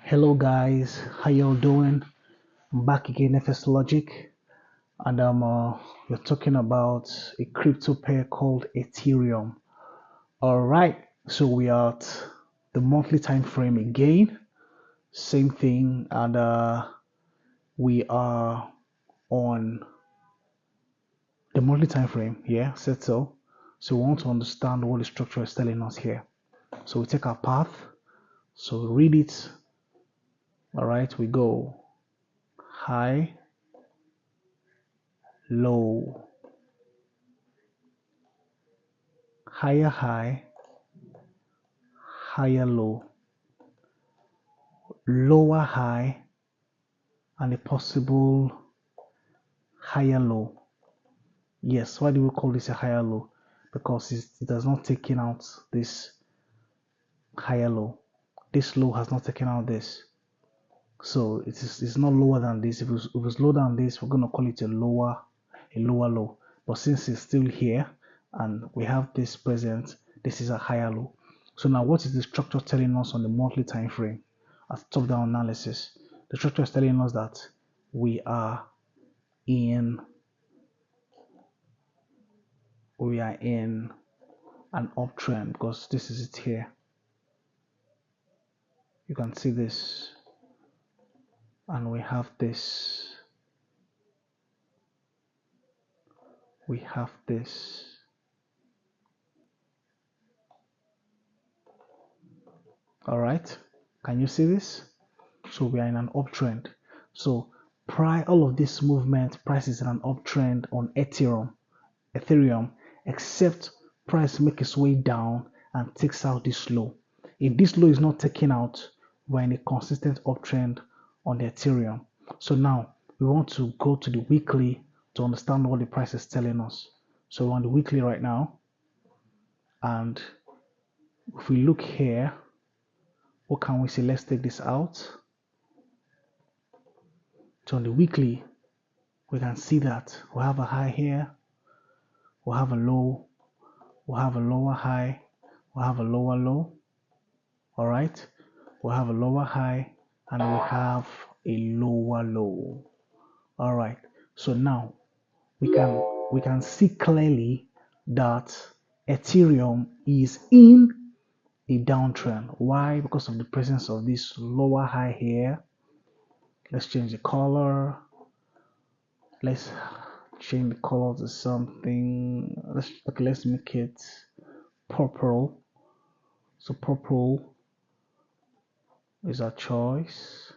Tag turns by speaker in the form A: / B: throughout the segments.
A: Hello guys, how y'all doing? I'm back again, FS Logic, and we're talking about a crypto pair called Ethereum. All right, so we are at the monthly time frame again, same thing, and we are on the monthly time frame. Yeah, said so. So we want to understand what the structure is telling us here. So we take our path. So read it. All right, we go high, low, higher high, higher low, lower high, and a possible higher low. Yes, why do we call this a higher low? Because it does not take in out this higher low. This low has not taken out this. So it's not lower than this. If it's lower than this, we're gonna call it a lower low. But since it's still here and we have this present, this is a higher low. So now what is the structure telling us on the monthly time frame as top-down analysis? The structure is telling us that we are in an uptrend because this is it here. You can see this, and we have this. We have this. All right, can you see this? So we are in an uptrend. So all of this movement, price is in an uptrend on Ethereum, except price makes its way down and takes out this low. If this low is not taken out, we're in a consistent uptrend on the Ethereum. So now we want to go to the weekly to understand what the price is telling us. So we're on the weekly right now, and if we look here, what can we see? Let's take this out. So on the weekly, we can see that we have a high here, we have a low, we have a lower high, we have a lower low. All right, we have a lower high and we have a lower low. All right, so now we can see clearly that Ethereum is in a downtrend. Why? Because of the presence of this lower high here. Let's change the color. Let's change the color to something. Let's make it purple. So purple is our choice.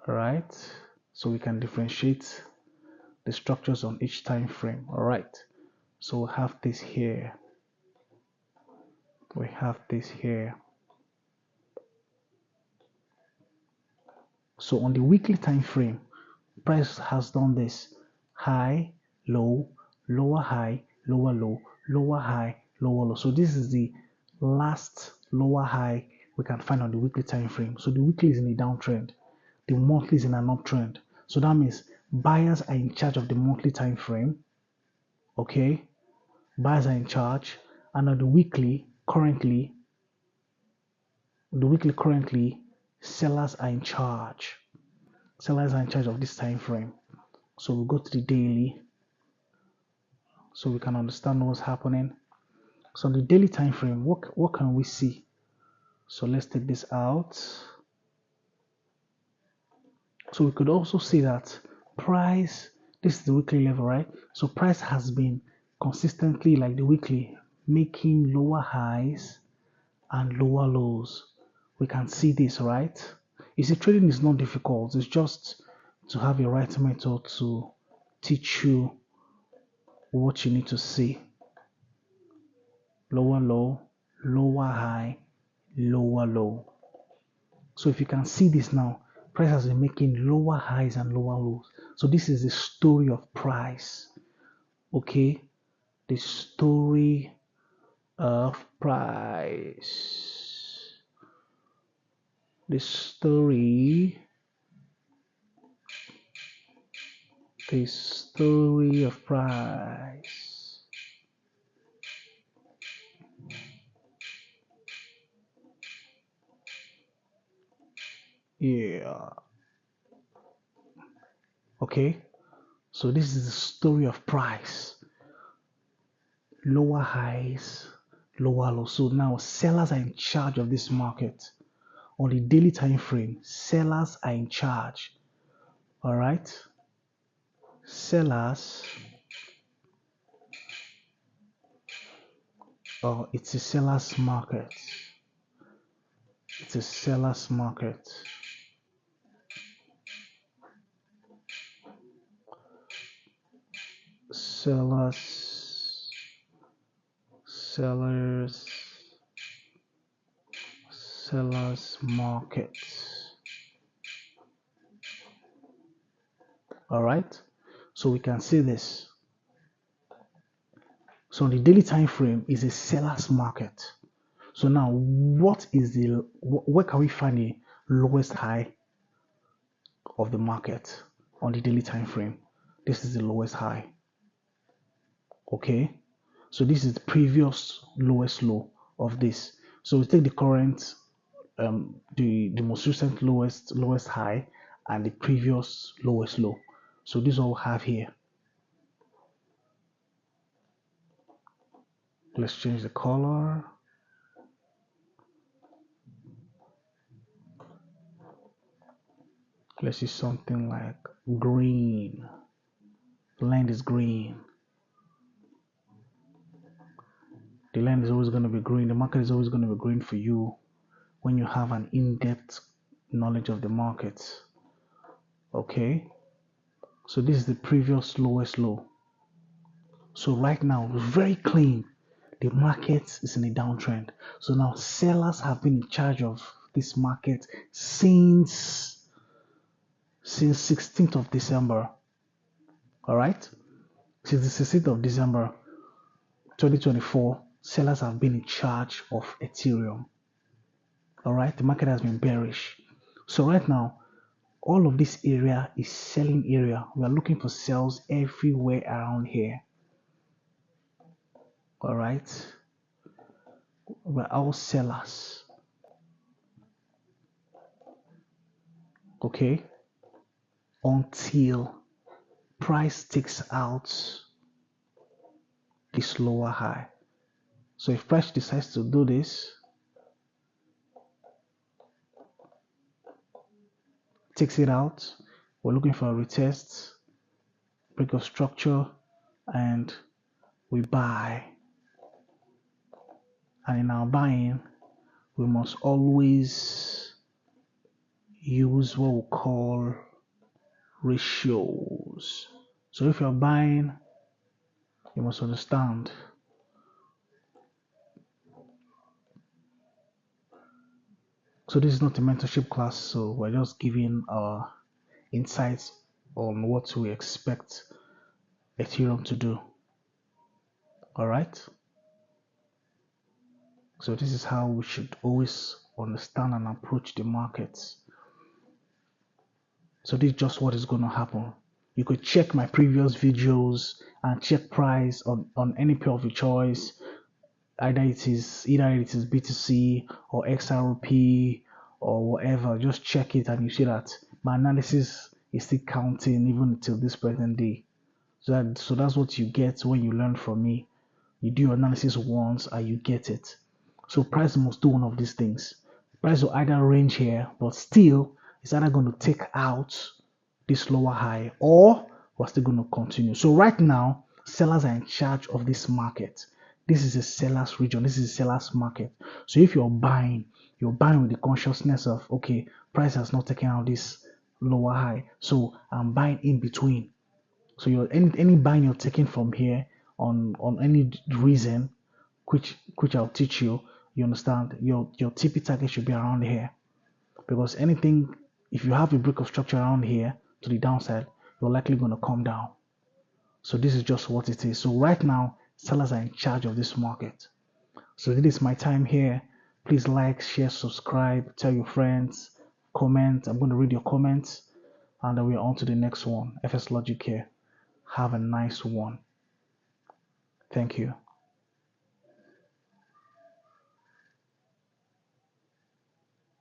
A: All right, so we can differentiate the structures on each time frame. All right, so we have this here, we have this here. So on the weekly time frame, price has done this: high, low, lower high, lower low, lower high, lower low. So this is the last lower high we can find on the weekly time frame. So the weekly is in a downtrend, the monthly is in an uptrend. So that means buyers are in charge of the monthly time frame. Okay, buyers are in charge, and on the weekly currently, sellers are in charge. Sellers are in charge of this time frame. So we'll go to the daily so we can understand what's happening. So on the daily time frame, what can we see? So let's take this out. So we could also see that price, this is the weekly level, right? So price has been consistently, like the weekly, making lower highs and lower lows. We can see this, right? You see, trading is not difficult. It's just to have a right method to teach you what you need to see. Lower low, lower high, lower low. So if you can see this now, price has been making lower highs and lower lows. So this is the story of price. Okay, the story of price. The story of price. Yeah. Okay. So this is the story of price. Lower highs, lower lows. So now sellers are in charge of this market. On the daily time frame, sellers are in charge. All right. Sellers, it's a seller's market. It's a seller's market. Sellers, sellers, sellers market. All right. So we can see this. So the daily time frame is a seller's market. So now, what is the where can we find the lowest high of the market on the daily time frame? This is the lowest high. Okay, so this is the previous lowest low of this. So we take the current, the most recent lowest high and the previous lowest low. So this all we have here. Let's change the color. Let's see something like green. The land is green. The land is always going to be green. The market is always going to be green for you when you have an in-depth knowledge of the market. Okay, so this is the previous lowest low. So right now, very clean, the market is in a downtrend. So now sellers have been in charge of this market since 16th of December. All right, since the 16th of December 2024, sellers have been in charge of Ethereum. All right, the market has been bearish. So right now, all of this area is selling area. We are looking for sales everywhere around here. All right, we're all sellers. Okay, until price takes out this lower high. So if price decides to do this, takes it out, we're looking for a retest, break of structure, and we buy. And in our buying, we must always use what we call ratios. So if you're buying, you must understand so this is not a mentorship class, so we're just giving our insights on what we expect Ethereum to do. All right, so this is how we should always understand and approach the markets. So this is just what is going to happen. You could check my previous videos and check price on any pair of your choice. Either it is BTC or XRP or whatever. Just check it and you see that my analysis is still counting even until this present day. So that's what you get when you learn from me. You do your analysis once and you get it. So price must do one of these things. Price will either range here, but still it's either going to take out this lower high or we're still going to continue. So right now, sellers are in charge of this market. This is a seller's region. This is a seller's market. So if you're buying with the consciousness of, okay, price has not taken out this lower high. So I'm buying in between. So any buying you're taking from here on any reason, which I'll teach you, you understand, your TP target should be around here. Because anything, if you have a break of structure around here to the downside, you're likely going to come down. So this is just what it is. So right now, sellers are in charge of this market. So this is my time here. Please like, share, subscribe, tell your friends, comment. I'm going to read your comments, and then we're on to the next one. FS Logic here. Have a nice one. Thank you.